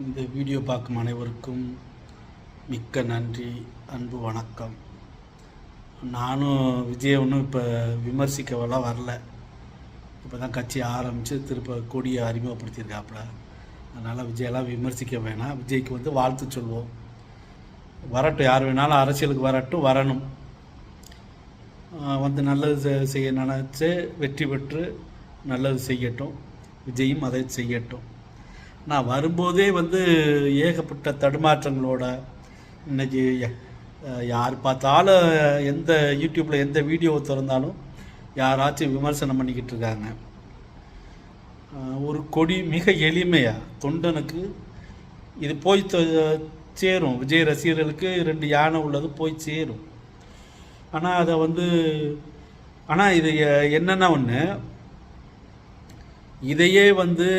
இந்த வீடியோ பார்க்கும் அனைவருக்கும் மிக்க நன்றி, அன்பு வணக்கம். நானும் விஜய் ஒன்றும் இப்போ விமர்சிக்கவெல்லாம் வரல. இப்போ தான் கட்சி ஆரம்பித்து திருப்ப கொடியை அறிமுகப்படுத்தியிருக்காப்புல. அதனால் விஜயெல்லாம் விமர்சிக்க வேணாம். விஜய்க்கு வந்து வாழ்த்து சொல்வோம். வரட்டும், யார் வேணாலும் அரசியலுக்கு வரணும். வந்து நல்லது செய்ய நினச்சி வெற்றி பெற்று நல்லது செய்யட்டும். விஜயும் அதை செய்யட்டும். நான் வரும்போதே வந்து ஏகப்பட்ட தடுமாற்றங்களோட இன்றைக்கி யார் பார்த்தாலும் எந்த யூடியூப்பில் எந்த வீடியோவை திறந்தாலும் யாராச்சும் விமர்சனம் பண்ணிக்கிட்டு இருக்காங்க. ஒரு கொடி மிக எளிமையாக தொண்டனுக்கு இது போய் சேரும். விஜய் ரசிகர்களுக்கு 2 யானை உள்ளது போய் சேரும். ஆனால் அதை வந்து இது என்னென்னா ஒன்று, இதையே வந்து